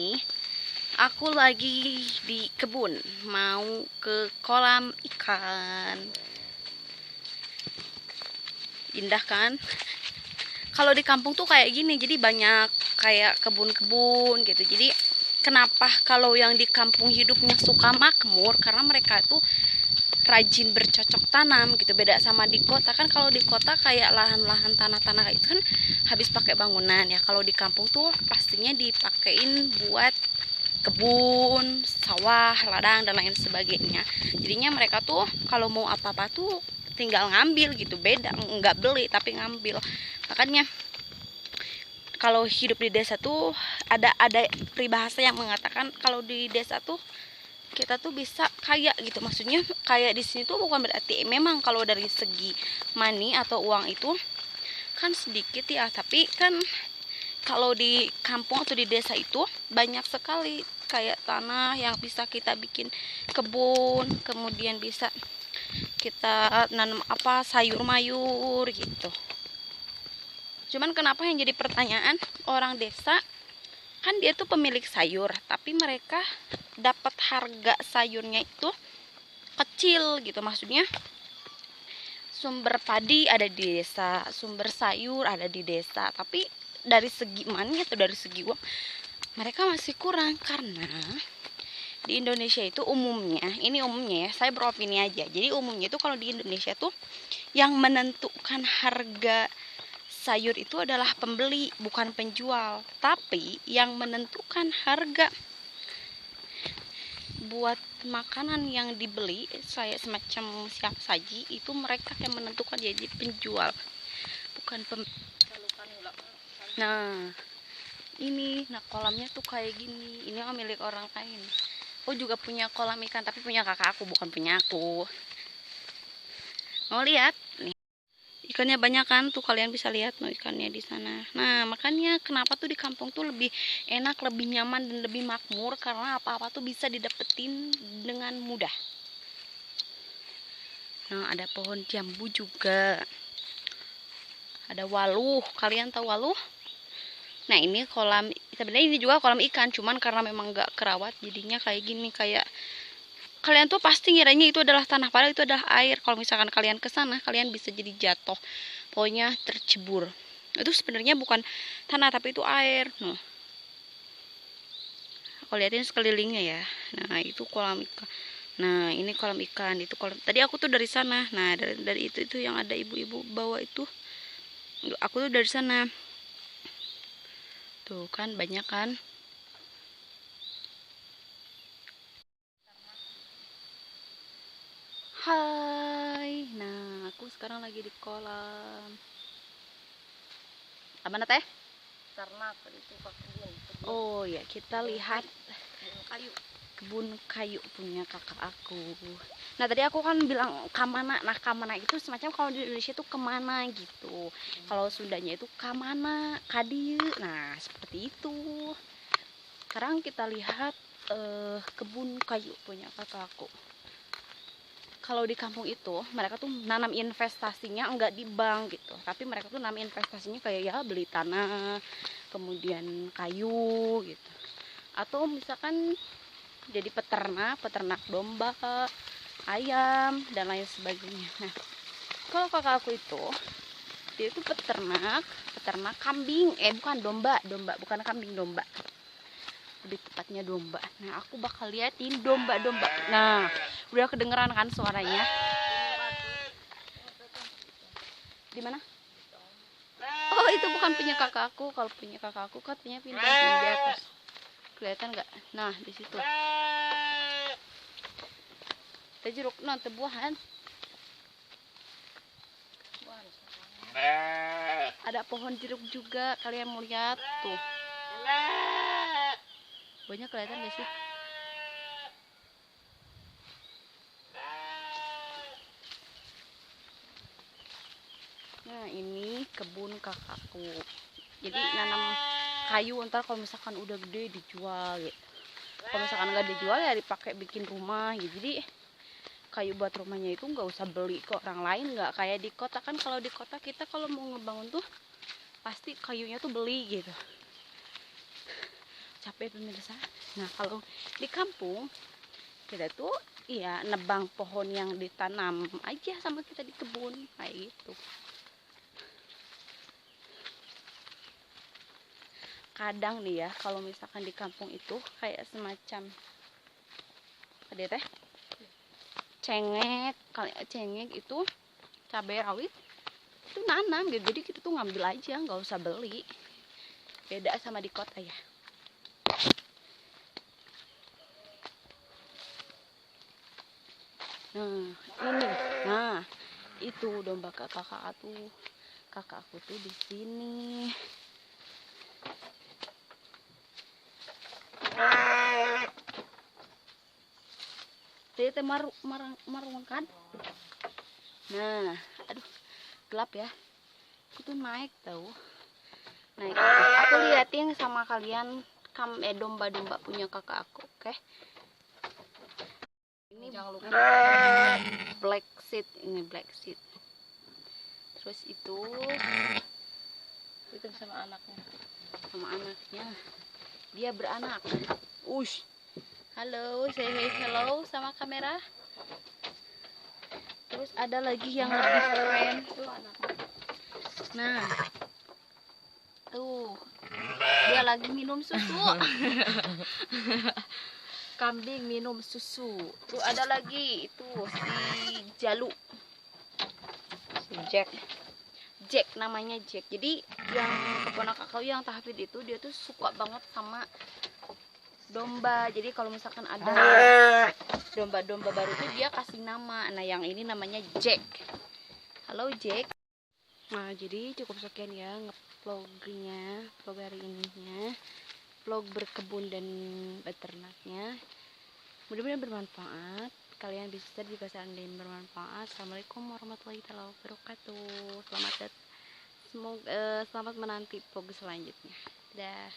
ini aku lagi di kebun, mau ke kolam ikan. Indah kan? Kalau di kampung tuh kayak gini, jadi banyak kayak kebun-kebun gitu. Jadi kenapa kalau yang di kampung hidupnya suka makmur? Karena mereka tuh rajin bercocok tanam gitu. Beda sama di kota kan, kalau di kota kayak lahan-lahan tanah-tanah kayak itu kan habis pakai bangunan ya. Kalau di kampung tuh pastinya dipakein buat kebun, sawah, ladang dan lain sebagainya. Jadinya mereka tuh kalau mau apa-apa tuh tinggal ngambil gitu, beda nggak beli tapi ngambil. Makanya kalau hidup di desa tuh ada peribahasa yang mengatakan kalau di desa tuh kita tuh bisa kaya gitu. Maksudnya kaya di sini tuh bukan berarti memang kalau dari segi money atau uang itu kan sedikit ya, tapi kan kalau di kampung atau di desa itu banyak sekali kayak tanah yang bisa kita bikin kebun, kemudian bisa kita nanam apa sayur mayur gitu. Cuman kenapa yang jadi pertanyaan, orang desa kan dia tuh pemilik sayur, tapi mereka dapat harga sayurnya itu kecil gitu. Maksudnya sumber padi ada di desa, sumber sayur ada di desa, tapi dari segi money atau dari segi uang mereka masih kurang. Karena di Indonesia itu umumnya, ini umumnya ya, saya beropini aja. Jadi umumnya itu kalau di Indonesia tuh yang menentukan harga sayur itu adalah pembeli, bukan penjual. Tapi yang menentukan harga buat makanan yang dibeli, saya semacam siap saji, itu mereka yang menentukan, jadi penjual, bukan Nah, ini, kolamnya tuh kayak gini. Ini milik orang lain. Aku juga punya kolam ikan, tapi punya kakak aku, bukan punya aku. Mau lihat? Nih. Ikannya banyak kan, tuh kalian bisa lihat no ikannya di sana. Nah, makanya kenapa tuh di kampung tuh lebih enak, lebih nyaman dan lebih makmur, karena apa-apa tuh bisa didapetin dengan mudah. Nah, ada pohon jambu juga. Ada waluh, kalian tahu waluh? Nah, ini kolam, sebenarnya ini juga kolam ikan, cuman karena memang gak kerawat jadinya kayak gini. Kayak kalian tuh pasti ngiranya itu adalah tanah, padahal itu adalah air. Kalau misalkan kalian ke sana, kalian bisa jadi jatuh, pokoknya tercebur. Itu sebenarnya bukan tanah tapi itu air. Nah, aku liatin sekelilingnya ya. Nah, itu kolam ikan. Nah, ini kolam ikan, itu kolam. Tadi aku tuh dari sana. Nah, dari itu yang ada ibu-ibu bawa itu, aku tuh dari sana. Tuh kan banyak kan. Hai, nah aku sekarang lagi di kolam. Apa teh? Ternak itu kebun. Oh ya, kita lihat Kayu. kebun kayu punya kakak aku. Nah tadi aku kan bilang kamana. Nah kamana itu semacam kalau di Indonesia itu kemana gitu. Kalau Sundanya itu kamana, kadieu. Nah seperti itu. Sekarang kita lihat kebun kayu punya kakak aku. Kalau di kampung itu mereka tuh nanam investasinya enggak di bank gitu, tapi mereka tuh nanam investasinya kayak ya beli tanah, kemudian kayu gitu, atau misalkan jadi peternak domba, ayam dan lain sebagainya. Nah, kalau kakak aku itu dia itu peternak kambing, bukan domba, bukan kambing, domba, lebih tepatnya domba. Nah, aku bakal liatin domba. Nah, udah kedengeran kan suaranya? Di mana? Oh, itu bukan punya kakak aku. Kalau punya kakak aku katanya pindah di atas. Kelihatan nggak? Nah, di situ. Teh jeruk teh buahan. Ada pohon jeruk juga. Kalian mau lihat tuh. Banyak kelihatan gak sih? Nah, ini kebun kakakku. Jadi nanam kayu, ntar kalau misalkan udah gede dijual gitu. Kalau misalkan nggak dijual ya dipakai bikin rumah gitu. Jadi kayu buat rumahnya itu nggak usah beli ke orang lain, nggak kayak di kota kan. Kalau di kota kita kalau mau ngebangun tuh pasti kayunya tuh beli gitu. capek pemirsa. Nah kalau di kampung kita tuh iya nebang pohon yang ditanam aja sama kita di kebun kayak gitu. Kadang nih ya kalau misalkan di kampung itu kayak semacam tadi teh cengek itu cabai rawit itu nanam gitu, jadi kita tuh ngambil aja nggak usah beli. Beda sama di kota ya. Nah itu domba kakak aku tuh di sini. Jadi teh marung kan. Nah, aduh gelap ya. Aku tuh naik tahu. Naik. Aku liatin sama kalian domba-domba punya kakak aku, oke? Ini Jangan lupa black sheep. Terus itu sama anaknya. Dia beranak. Ush. Halo, say hello sama kamera. Terus ada lagi yang lebih keren. Tuh anaknya. Nah. Tuh. Dia lagi minum susu. Kambing minum susu. Tuh ada lagi itu si Jalu. Si Jack Namanya Jack. Jadi yang keponakan aku yang tahfidz itu dia tuh suka banget sama domba. Jadi kalau misalkan ada domba-domba baru tuh dia kasih nama. Nah yang ini namanya Jack. Halo Jack. Nah jadi cukup sekian ya vlog hari ininya, vlog berkebun dan beternaknya. Mudah-mudahan bermanfaat. Kalian bisa juga seandainya bermanfaat. Assalamualaikum warahmatullahi wabarakatuh. Selamat menanti vlog selanjutnya. Dah.